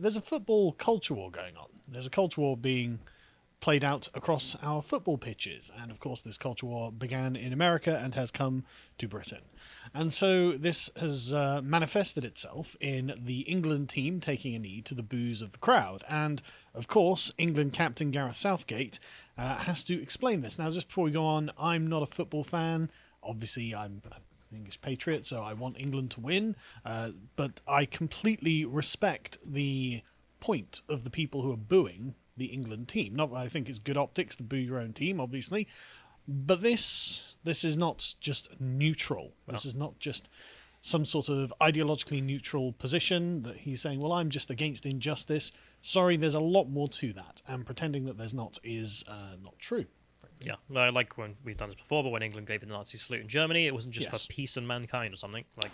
there's a football culture war going on. There's a culture war being played out across our football pitches. And of course, this culture war began in America and has come to Britain. And so this has manifested itself in the England team taking a knee to the boos of the crowd. And of course, England captain Gareth Southgate has to explain this. Now, just before we go on, I'm not a football fan. Obviously, I'm an English patriot, so I want England to win. But I completely respect the point of the people who are booing the England team. Not that I think it's good optics to boo your own team, obviously, but this is not just neutral. This is not just some sort of ideologically neutral position that he's saying, well, I'm just against injustice. Sorry, there's a lot more to that, and pretending that there's not is not true. Yeah, like when we've done this before, but when England gave the Nazi salute in Germany, it wasn't just for peace and mankind or something. Like,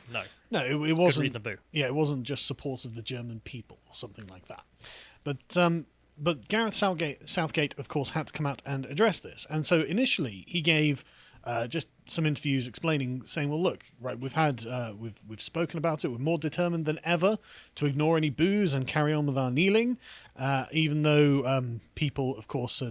no, it wasn't. Good reason to boo. Yeah, it wasn't just support of the German people or something like that. But Gareth Southgate, of course, had to come out and address this. And so initially, he gave just some interviews explaining, saying, well, look, right, we've spoken about it. We're more determined than ever to ignore any boos and carry on with our kneeling, even though people, of course,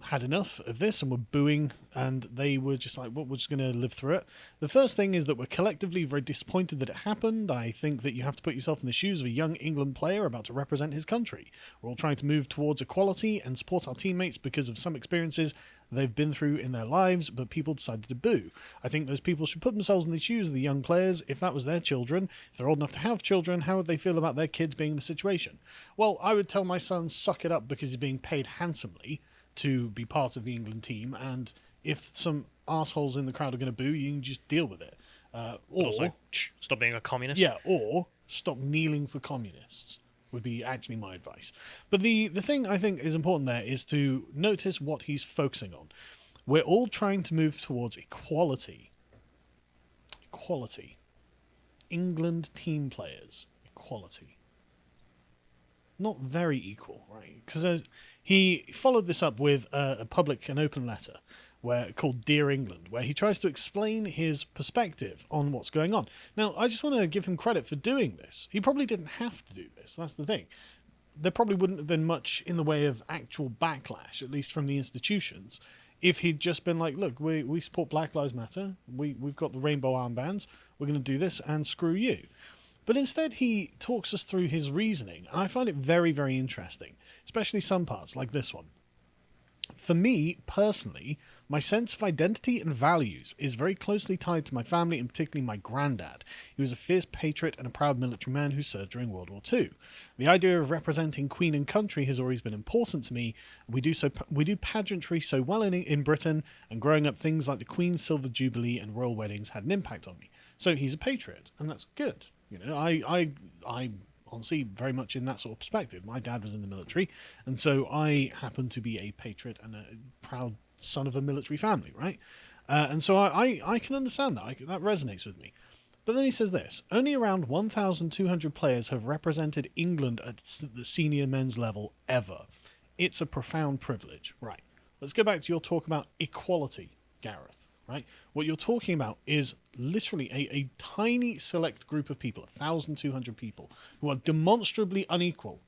had enough of this and were booing, and they were just like, well, we're just going to live through it. The first thing is that we're collectively very disappointed that it happened. I think that you have to put yourself in the shoes of a young England player about to represent his country. We're all trying to move towards equality and support our teammates because of some experiences they've been through in their lives, but people decided to boo. I think those people should put themselves in the shoes of the young players. If that was their children, if they're old enough to have children, how would they feel about their kids being in the situation? Well, I would tell my son, suck it up, because he's being paid handsomely to be part of the England team, and if some assholes in the crowd are going to boo, you can just deal with it. Or also, stop being a communist. Yeah, or stop kneeling for communists would be actually my advice. But the thing I think is important there is to notice what he's focusing on. We're all trying to move towards equality. Equality. England team players. Equality. Not very equal, right? Because he followed this up with a public and open letter called Dear England, where he tries to explain his perspective on what's going on. Now, I just want to give him credit for doing this. He probably didn't have to do this. That's the thing. There probably wouldn't have been much in the way of actual backlash, at least from the institutions, if he'd just been like, look, we support Black Lives Matter. We've got the rainbow armbands. We're going to do this, and screw you. But instead, he talks us through his reasoning, and I find it very, very interesting, especially some parts, like this one. For me, personally, my sense of identity and values is very closely tied to my family, and particularly my granddad. He was a fierce patriot and a proud military man who served during World War II. The idea of representing Queen and country has always been important to me. We do pageantry so well in Britain, and growing up, things like the Queen's Silver Jubilee and royal weddings had an impact on me. So he's a patriot, and that's good. You know, I honestly very much in that sort of perspective. My dad was in the military, and so I happen to be a patriot and a proud son of a military family, right? And so I can understand that. That resonates with me. But then he says this: only around 1,200 players have represented England at the senior men's level ever. It's a profound privilege. Right. Let's go back to your talk about equality, Gareth. Right? What you're talking about is literally a tiny select group of people, 1,200 people, who are demonstrably unequal.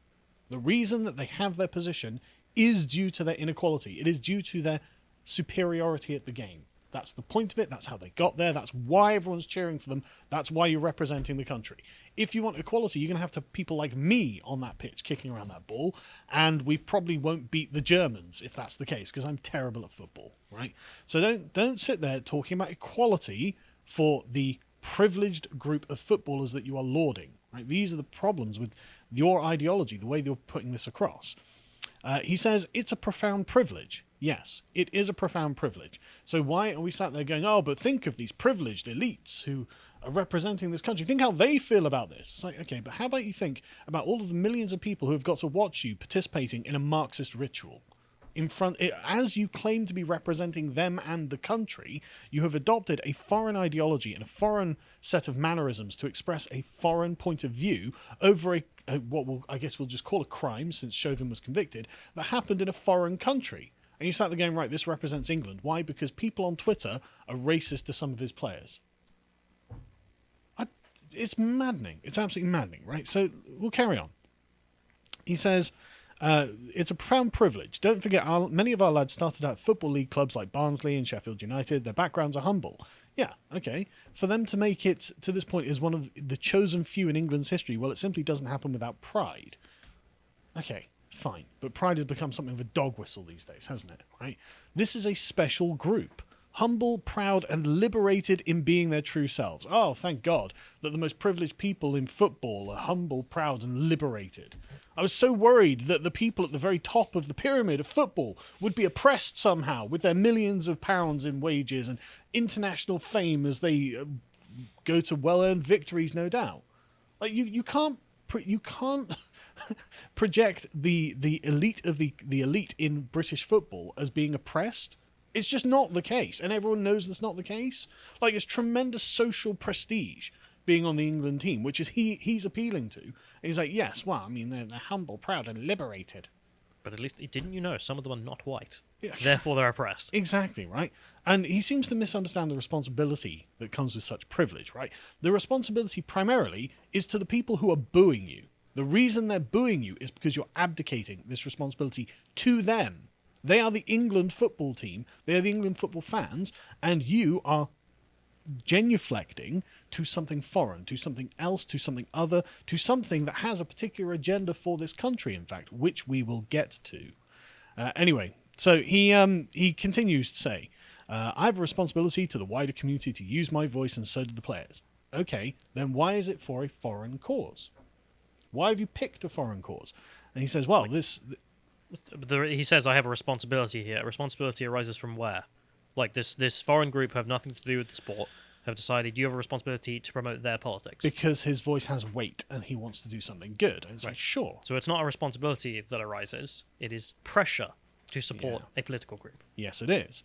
The reason that they have their position is due to their inequality. It is due to their superiority at the game. That's the point of it. That's how they got there. That's why everyone's cheering for them. That's why you're representing the country. If you want equality, you're going to have people like me on that pitch kicking around that ball, and we probably won't beat the Germans if that's the case, because I'm terrible at football, right? So don't sit there talking about equality for the privileged group of footballers that you are lauding, right? These are the problems with your ideology, the way you're putting this across. He says it's a profound privilege. Yes, it is a profound privilege. So why are we sat there going, oh, but think of these privileged elites who are representing this country. Think how they feel about this. It's like, okay, but how about you think about all of the millions of people who have got to watch you participating in a Marxist ritual? As you claim to be representing them and the country, you have adopted a foreign ideology and a foreign set of mannerisms to express a foreign point of view over I guess we'll just call a crime, since Chauvin was convicted, that happened in a foreign country. And you sat there going, right, this represents England. Why? Because people on Twitter are racist to some of his players. It's maddening. It's absolutely maddening, right? So we'll carry on. He says, it's a profound privilege. Don't forget, many of our lads started out at Football League clubs like Barnsley and Sheffield United. Their backgrounds are humble. Yeah, okay. For them to make it to this point as one of the chosen few in England's history, well, it simply doesn't happen without pride. Okay, fine. But pride has become something of a dog whistle these days, hasn't it? Right? This is a special group. Humble, proud, and liberated in being their true selves. Oh, thank God that the most privileged people in football are humble, proud, and liberated. I was so worried that the people at the very top of the pyramid of football would be oppressed somehow with their millions of pounds in wages and international fame as they go to well-earned victories, no doubt. Like you can't project the elite of the elite in British football as being oppressed. It's just not the case, and everyone knows that's not the case. Like, it's tremendous social prestige being on the England team, which is he's appealing to. And he's like, yes, well, I mean, they're humble, proud, and liberated. But at least, didn't you know, some of them are not white. Yeah. Therefore, they're oppressed. Exactly, right? And he seems to misunderstand the responsibility that comes with such privilege, right? The responsibility primarily is to the people who are booing you. The reason they're booing you is because you're abdicating this responsibility to them. They are the England football team. They are the England football fans. And you are genuflecting to something foreign, to something else, to something other, to something that has a particular agenda for this country, in fact, which we will get to. Anyway, so he continues to say, I have a responsibility to the wider community to use my voice, and so do the players. Okay, then why is it for a foreign cause? Why have you picked a foreign cause? And he says, well, he says, I have a responsibility here. A responsibility arises from where? Like, this foreign group have nothing to do with the sport, have decided you have a responsibility to promote their politics. Because his voice has weight and he wants to do something good. And it's like, sure. So it's not a responsibility that arises, it is pressure to support a political group. Yes, it is.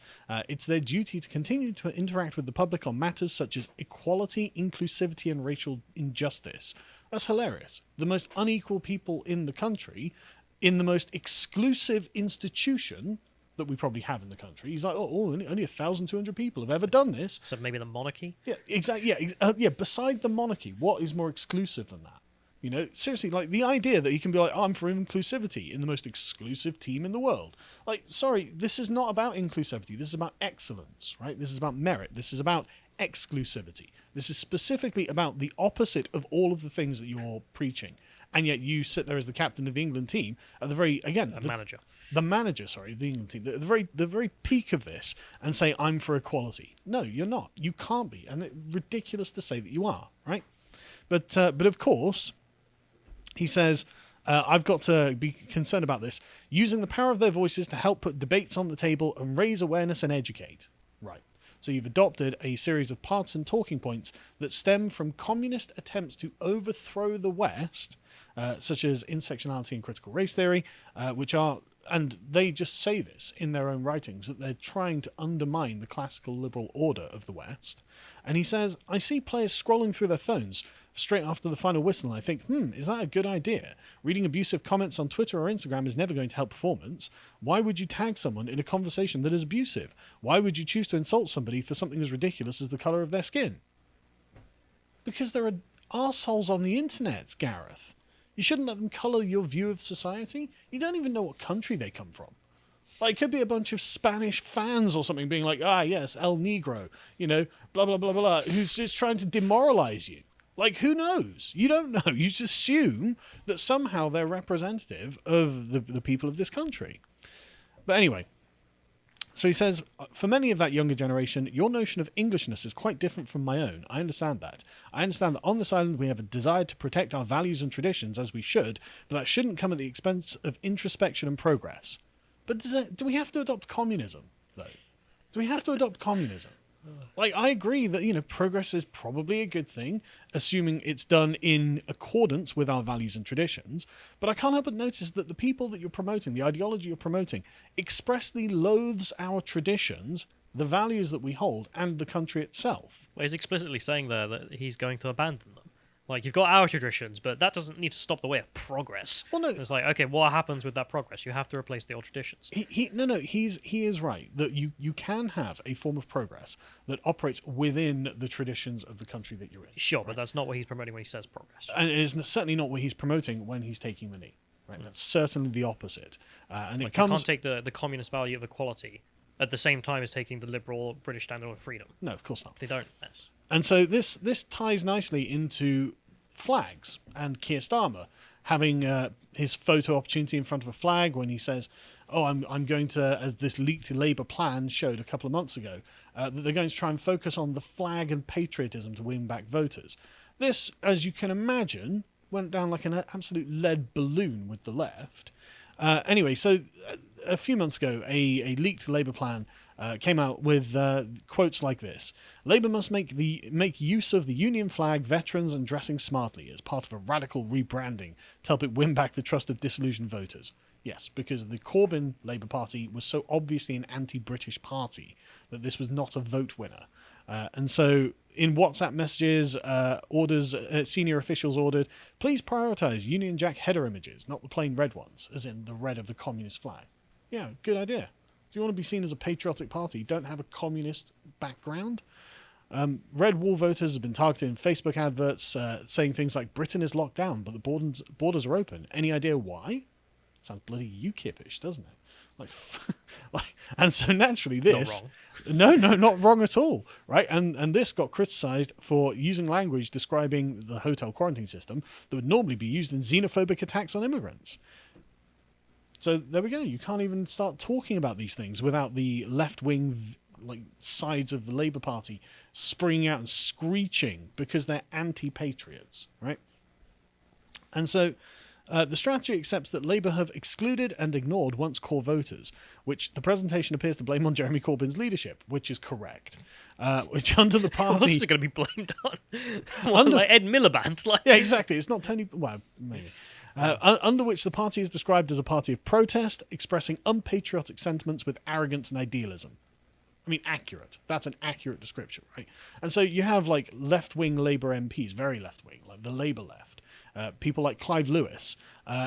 It's their duty to continue to interact with the public on matters such as equality, inclusivity, and racial injustice. That's hilarious. The most unequal people in the country, in the most exclusive institution that we probably have in the country. He's like, only 1,200 people have ever done this. Except maybe the monarchy? Yeah, exactly. Yeah, beside the monarchy, what is more exclusive than that? You know, seriously, like the idea that you can be like, I'm for inclusivity in the most exclusive team in the world. Like, sorry, this is not about inclusivity. This is about excellence, right? This is about merit. This is about exclusivity. This is specifically about the opposite of all of the things that you're preaching. And yet you sit there as the captain of the England team at the very, again... manager. The manager, sorry, of the England team, the very peak of this, and say, I'm for equality. No, you're not. You can't be. And it's ridiculous to say that you are, right? But of course, he says, I've got to be concerned about this, using the power of their voices to help put debates on the table and raise awareness and educate. Right. So you've adopted a series of partisan talking points that stem from communist attempts to overthrow the West, such as intersectionality and critical race theory, which are... And they just say this in their own writings, that they're trying to undermine the classical liberal order of the West. And he says, I see players scrolling through their phones straight after the final whistle, and I think, is that a good idea? Reading abusive comments on Twitter or Instagram is never going to help performance. Why would you tag someone in a conversation that is abusive? Why would you choose to insult somebody for something as ridiculous as the colour of their skin? Because there are arseholes on the internet, Gareth. You shouldn't let them colour your view of society. You don't even know what country they come from. Like, it could be a bunch of Spanish fans or something being like, yes, El Negro, you know, blah, blah, blah, blah, who's just trying to demoralise you. Like, who knows? You don't know. You just assume that somehow they're representative of the people of this country. But anyway, so he says, for many of that younger generation, your notion of Englishness is quite different from my own. I understand that. I understand that on this island we have a desire to protect our values and traditions as we should, but that shouldn't come at the expense of introspection and progress. But do we have to adopt communism, though? Do we have to adopt communism? Like, I agree that, you know, progress is probably a good thing, assuming it's done in accordance with our values and traditions, but I can't help but notice that the people that you're promoting, the ideology you're promoting, expressly loathes our traditions, the values that we hold, and the country itself. Well, he's explicitly saying there that he's going to abandon them. Like, you've got our traditions, but that doesn't need to stop the way of progress. Well, no. It's like, okay, what happens with that progress? You have to replace the old traditions. He is right that you can have a form of progress that operates within the traditions of the country that you're in. Sure, right? But that's not what he's promoting when he says progress. And it is certainly not what he's promoting when he's taking the knee. Right, that's certainly the opposite, and Like it comes. you can't take the communist value of equality at the same time as taking the liberal British standard of freedom. No, of course not. They don't mess. And so this ties nicely into flags and Keir Starmer having his photo opportunity in front of a flag when he says, "Oh, I'm going to," as this leaked Labour plan showed a couple of months ago, that they're going to try and focus on the flag and patriotism to win back voters. This, as you can imagine, went down like an absolute lead balloon with the left. Anyway, so a few months ago, a leaked Labour plan came out with quotes like this: "Labour must make use of the Union flag, veterans, and dressing smartly as part of a radical rebranding to help it win back the trust of disillusioned voters." Yes, because the Corbyn Labour Party was so obviously an anti-British party that this was not a vote winner. And so in WhatsApp messages, senior officials ordered, "Please prioritise Union Jack header images, not the plain red ones, as in the red of the communist flag." Yeah, good idea. If you want to be seen as a patriotic party, don't have a communist background. Red wall voters have been targeted in Facebook adverts saying things like, "Britain is locked down, but the borders are open. Any idea why?" Sounds bloody UKIP-ish, doesn't it? And so naturally this... Not No, not wrong at all, right? And this got criticised for using language describing the hotel quarantine system that would normally be used in xenophobic attacks on immigrants. So there we go. You can't even start talking about these things without the left-wing sides of the Labour Party springing out and screeching because they're anti-patriots, right? And so... the strategy accepts that Labour have excluded and ignored once core voters, which the presentation appears to blame on Jeremy Corbyn's leadership, which is correct. Which under the party... What's it going to be blamed on? Like Ed Miliband? Yeah, exactly. It's not Tony... Well, maybe. Under which the party is described as a party of protest, expressing unpatriotic sentiments with arrogance and idealism. I mean, accurate. That's an accurate description, right? And so you have left-wing Labour MPs, very left-wing, like the Labour left, people like Clive Lewis,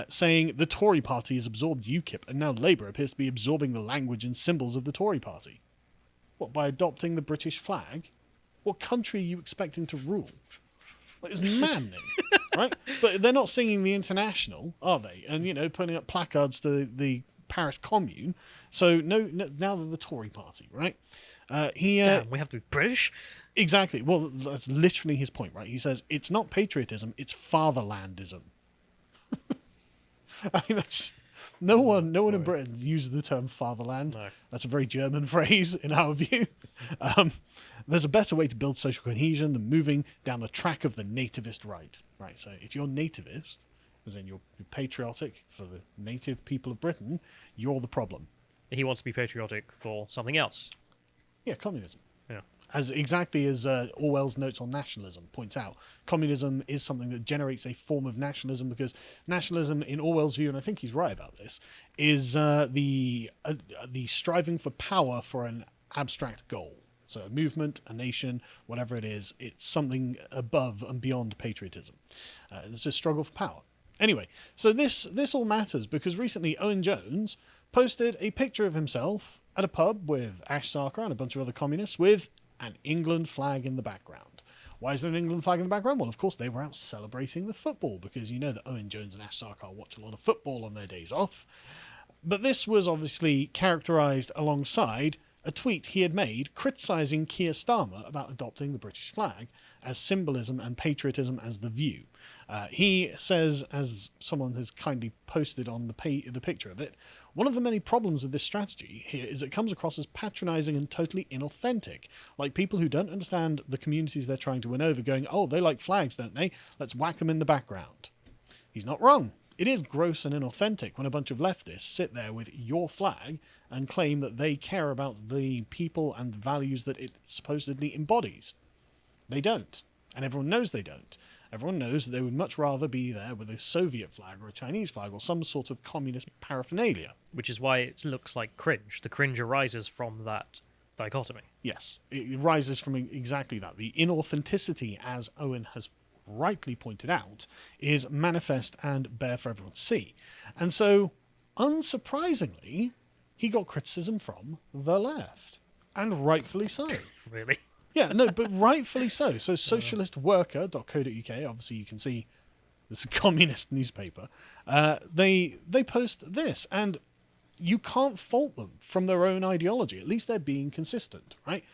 saying the Tory party has absorbed UKIP and now Labour appears to be absorbing the language and symbols of the Tory party. What, by adopting the British flag? What country are you expecting to rule? It's maddening, right? But they're not singing the International, are they? And, putting up placards to the Paris Commune. So no, now they're the Tory party, right? Damn, we have to be British? Exactly. Well, that's literally his point, right? He says it's not patriotism, it's fatherlandism. I mean, that's no one in Britain uses the term fatherland. No. That's a very German phrase in our view. There's a better way to build social cohesion than moving down the track of the nativist right. Right. So if you're nativist, as in you're patriotic for the native people of Britain, you're the problem. He wants to be patriotic for something else. Yeah, communism. Yeah. As exactly as Orwell's Notes on Nationalism points out, communism is something that generates a form of nationalism because nationalism, in Orwell's view, and I think he's right about this, is the striving for power for an abstract goal. So a movement, a nation, whatever it is, it's something above and beyond patriotism. It's a struggle for power. Anyway, so this all matters because recently Owen Jones posted a picture of himself at a pub with Ash Sarkar and a bunch of other communists with an England flag in the background. Why is there an England flag in the background? Well, of course, they were out celebrating the football because you know that Owen Jones and Ash Sarkar watch a lot of football on their days off. But this was obviously characterised alongside a tweet he had made criticising Keir Starmer about adopting the British flag as symbolism and patriotism as the view. He says, as someone has kindly posted on the picture of it, one of the many problems with this strategy here is it comes across as patronising and totally inauthentic, like people who don't understand the communities they're trying to win over going, "Oh, they like flags, don't they? Let's whack them in the background." He's not wrong. It is gross and inauthentic when a bunch of leftists sit there with your flag and claim that they care about the people and the values that it supposedly embodies. They don't. And everyone knows they don't. Everyone knows that they would much rather be there with a Soviet flag or a Chinese flag or some sort of communist paraphernalia. Which is why it looks like cringe. The cringe arises from that dichotomy. Yes, it rises from exactly that. The inauthenticity, as Owen has rightly pointed out, is manifest and bare for everyone to see. And so, unsurprisingly, he got criticism from the left. And rightfully so. Really? Yeah, no, but rightfully so. So socialistworker.co.uk, obviously you can see It's a communist newspaper. They post this, and you can't fault them from their own ideology. At least they're being consistent, right?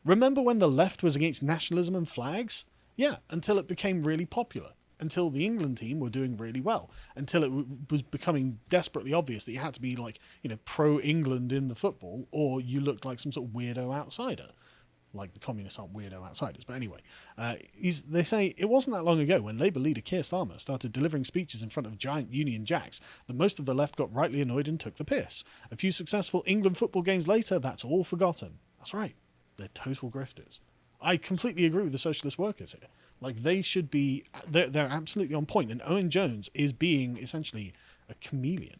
Remember when the left was against nationalism and flags? Yeah, until it became really popular. Until the England team were doing really well. Until it was becoming desperately obvious that you had to be like, pro-England in the football, or you looked like some sort of weirdo outsider. Like the communists aren't weirdo outsiders. But anyway, they say it wasn't that long ago when Labour leader Keir Starmer started delivering speeches in front of giant Union Jacks that most of the left got rightly annoyed and took the piss. A few successful England football games later, that's all forgotten. That's right. They're total grifters. I completely agree with the socialist workers here. Like, they should be... They're absolutely on point. And Owen Jones is being, essentially, a chameleon.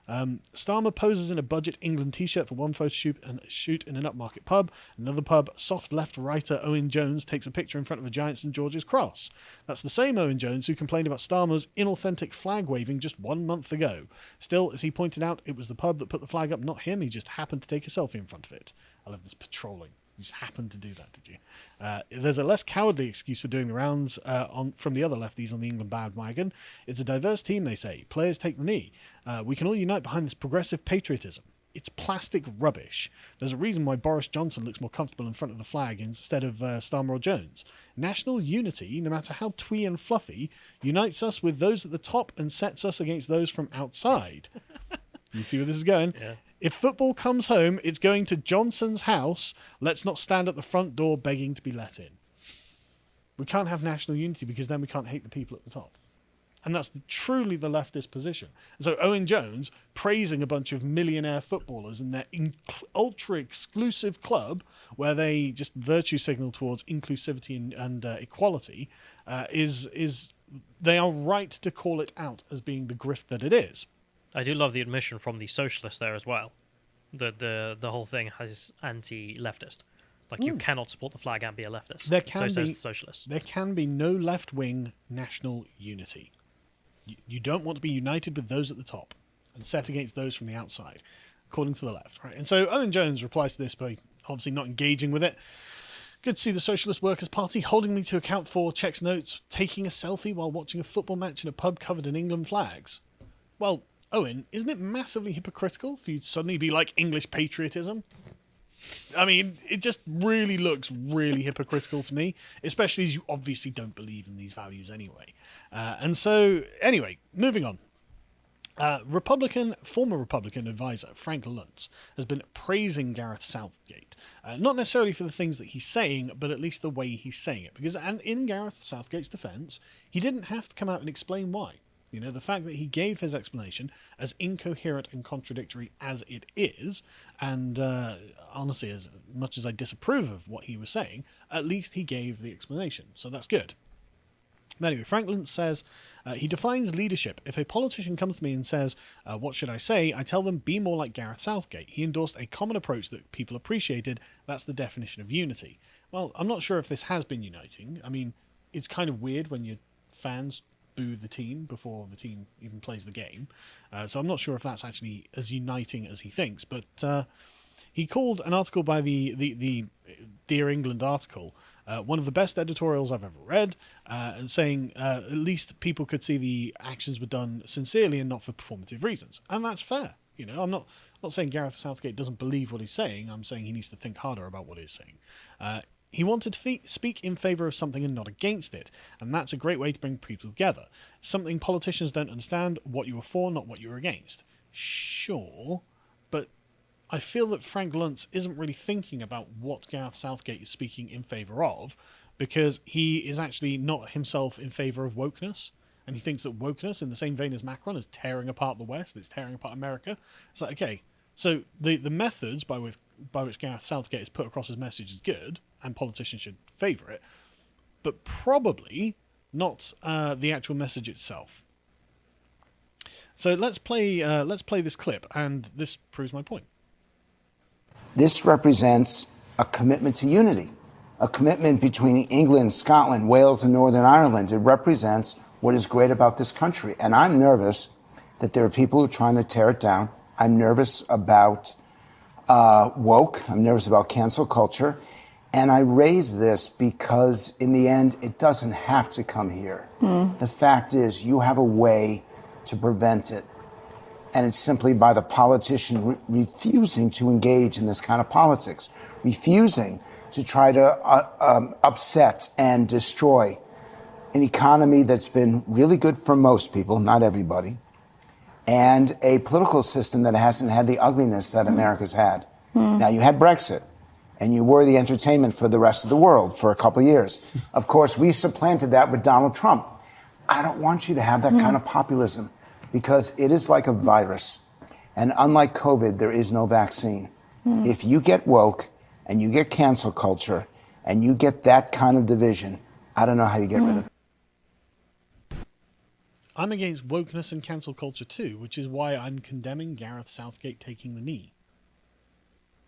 Starmer poses in a budget England t-shirt for one photo shoot in an upmarket pub. Another pub, soft left writer Owen Jones takes a picture in front of a giant St George's cross. That's the same Owen Jones who complained about Starmer's inauthentic flag waving just 1 month ago. Still, as he pointed out, it was the pub that put the flag up, not him. He just happened to take a selfie in front of it. I love this patrolling. You just happened to do that, did you? There's a less cowardly excuse for doing the rounds from the other lefties on the England bandwagon. It's a diverse team, they say. Players take the knee. We can all unite behind this progressive patriotism. It's plastic rubbish. There's a reason why Boris Johnson looks more comfortable in front of the flag instead of Starmer or Jones. National unity, no matter how twee and fluffy, unites us with those at the top and sets us against those from outside. You see where this is going? Yeah. If football comes home, it's going to Johnson's house. Let's not stand at the front door begging to be let in. We can't have national unity because then we can't hate the people at the top. And that's truly the leftist position. And so Owen Jones praising a bunch of millionaire footballers in their ultra-exclusive club where they just virtue signal towards inclusivity and equality is they are right to call it out as being the grift that it is. I do love the admission from the socialists there as well. The whole thing is anti-leftist. Like, you cannot support the flag and be a leftist. So says the socialists. There can be no left-wing national unity. You don't want to be united with those at the top and set against those from the outside, according to the left. Right? And so Owen Jones replies to this by obviously not engaging with it. Good to see the Socialist Workers' Party holding me to account for checks notes, taking a selfie while watching a football match in a pub covered in England flags. Well, Owen, isn't it massively hypocritical for you to suddenly be like English patriotism? I mean, it just really looks really hypocritical to me, especially as you obviously don't believe in these values anyway. And so, anyway, moving on. Former Republican advisor Frank Luntz has been praising Gareth Southgate, not necessarily for the things that he's saying, but at least the way he's saying it. Because, and in Gareth Southgate's defence, he didn't have to come out and explain why. You know, the fact that he gave his explanation, as incoherent and contradictory as it is, and honestly, as much as I disapprove of what he was saying, at least he gave the explanation. So that's good. But anyway, Franklin says, he defines leadership. If a politician comes to me and says, what should I say? I tell them, be more like Gareth Southgate. He endorsed a common approach that people appreciated. That's the definition of unity. Well, I'm not sure if this has been uniting. I mean, it's kind of weird when your fans boo the team before the team even plays the game. So I'm not sure if that's actually as uniting as he thinks. But he called an article by the Dear England article one of the best editorials I've ever read, and saying at least people could see the actions were done sincerely and not for performative reasons. And that's fair. You know, I'm not saying Gareth Southgate doesn't believe what he's saying. I'm saying he needs to think harder about what he's saying. He wanted to speak in favour of something and not against it, and that's a great way to bring people together. Something politicians don't understand, what you were for, not what you were against. Sure, but I feel that Frank Luntz isn't really thinking about what Gareth Southgate is speaking in favour of, because he is actually not himself in favour of wokeness, and he thinks that wokeness, in the same vein as Macron, is tearing apart the West, it's tearing apart America. It's like, okay, so the methods by which Gareth Southgate has put across his message is good, and politicians should favour it, but probably not the actual message itself. So let's play this clip, and this proves my point. This represents a commitment to unity, a commitment between England, Scotland, Wales, and Northern Ireland. It represents what is great about this country. And I'm nervous that there are people who are trying to tear it down. I'm nervous about woke. I'm nervous about cancel culture. And I raise this because in the end, it doesn't have to come here. The fact is, you have a way to prevent it. And it's simply by the politician refusing to engage in this kind of politics, refusing to try to upset and destroy an economy that's been really good for most people, not everybody, and a political system that hasn't had the ugliness that America's had. Now, you had Brexit, and you were the entertainment for the rest of the world for a couple of years. Of course, we supplanted that with Donald Trump. I don't want you to have that kind of populism, because it is like a virus. And unlike COVID, there is no vaccine. If you get woke and you get cancel culture and you get that kind of division, I don't know how you get rid of it. I'm against wokeness and cancel culture too, which is why I'm condemning Gareth Southgate taking the knee.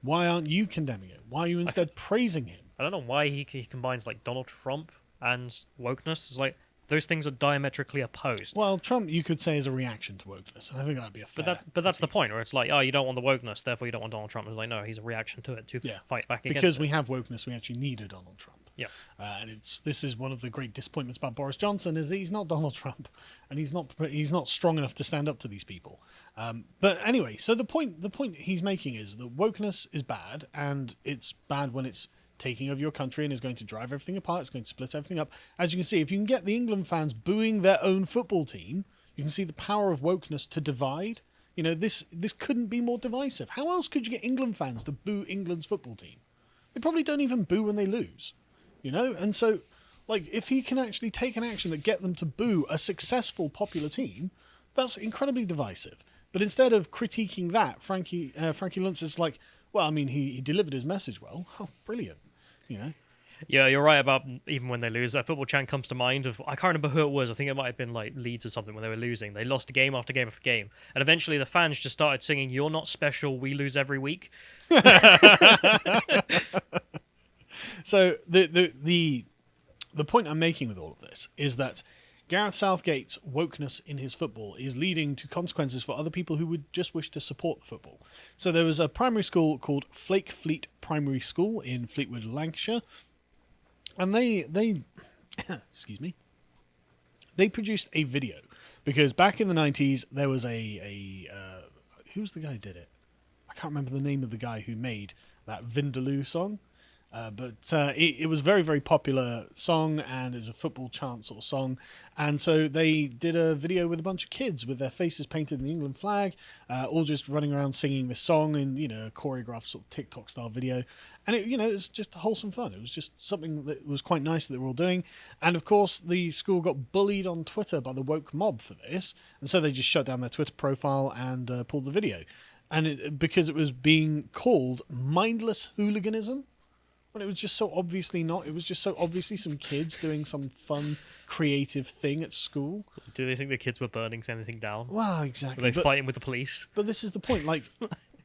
Why aren't you condemning it? Why are you instead praising him? I don't know why he combines like Donald Trump and wokeness. It's like those things are diametrically opposed. Well, Trump, you could say, is a reaction to wokeness. I think that'd be a fair. But that's the point, where it's like, oh, you don't want the wokeness, therefore you don't want Donald Trump. It's like, no, he's a reaction to it to fight back against it. Because we have wokeness, we actually need a Donald Trump. Yeah. And this is one of the great disappointments about Boris Johnson, is that he's not Donald Trump, and he's not strong enough to stand up to these people. But anyway, so the point he's making is that wokeness is bad, and it's bad when it's taking over your country and is going to drive everything apart. It's going to split everything up. As you can see, if you can get the England fans booing their own football team, you can see the power of wokeness to divide. You know, this couldn't be more divisive. How else could you get England fans to boo England's football team? They probably don't even boo when they lose. You know, and so, like, if he can actually take an action that get them to boo a successful popular team, that's incredibly divisive. But instead of critiquing that, Frankie Luntz is like, well, I mean, he delivered his message well. Oh, brilliant. You know? Yeah, you're right about even when they lose. That football chant comes to mind of, I can't remember who it was. I think it might have been like Leeds or something when they were losing. They lost game after game after game. And eventually the fans just started singing, "You're not special, we lose every week." So the point I'm making with all of this is that Gareth Southgate's wokeness in his football is leading to consequences for other people who would just wish to support the football. So there was a primary school called Flake Fleet Primary School in Fleetwood, Lancashire, and they excuse me, they produced a video because back in the 90s there was who's the guy who did it? I can't remember the name of the guy who made that Vindaloo song. But it was a very, very popular song, and it's a football chant sort of song. And so they did a video with a bunch of kids with their faces painted in the England flag, all just running around singing this song in, you know, a choreographed sort of TikTok style video. And it, you know, it's just wholesome fun. It was just something that was quite nice that they were all doing. And of course, the school got bullied on Twitter by the woke mob for this, and so they just shut down their Twitter profile and pulled the video. And because it was being called mindless hooliganism. When it was just so obviously not. It was just so obviously some kids doing some fun, creative thing at school. Do they think the kids were burning anything down? Well, exactly. Were they fighting with the police? But this is the point. Like,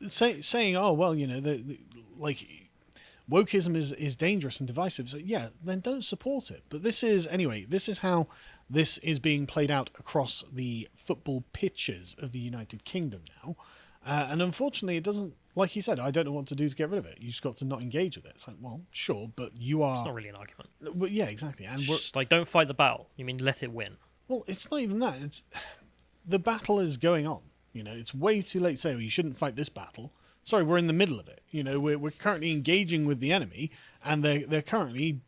saying, oh, well, you know, like, wokeism is dangerous and divisive. So, yeah, then don't support it. But this is how this is being played out across the football pitches of the United Kingdom now. And unfortunately, it doesn't. Like he said, I don't know what to do to get rid of it. You just got to not engage with it. It's like, well, sure, but you are... It's not really an argument. But yeah, exactly. And like, don't fight the battle. You mean let it win. Well, it's not even that. It's the battle is going on. You know, it's way too late to say, well, you shouldn't fight this battle. Sorry, we're in the middle of it. You know, we're currently engaging with the enemy, and they're currently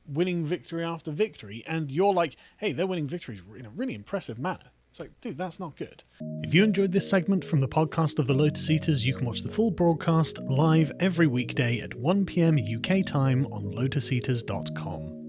winning victory after victory. And you're like, hey, they're winning victories in a really impressive manner. It's like, dude, that's not good. If you enjoyed this segment from the podcast of the Lotus Eaters, you can watch the full broadcast live every weekday at 1 p.m. UK time on lotuseaters.com.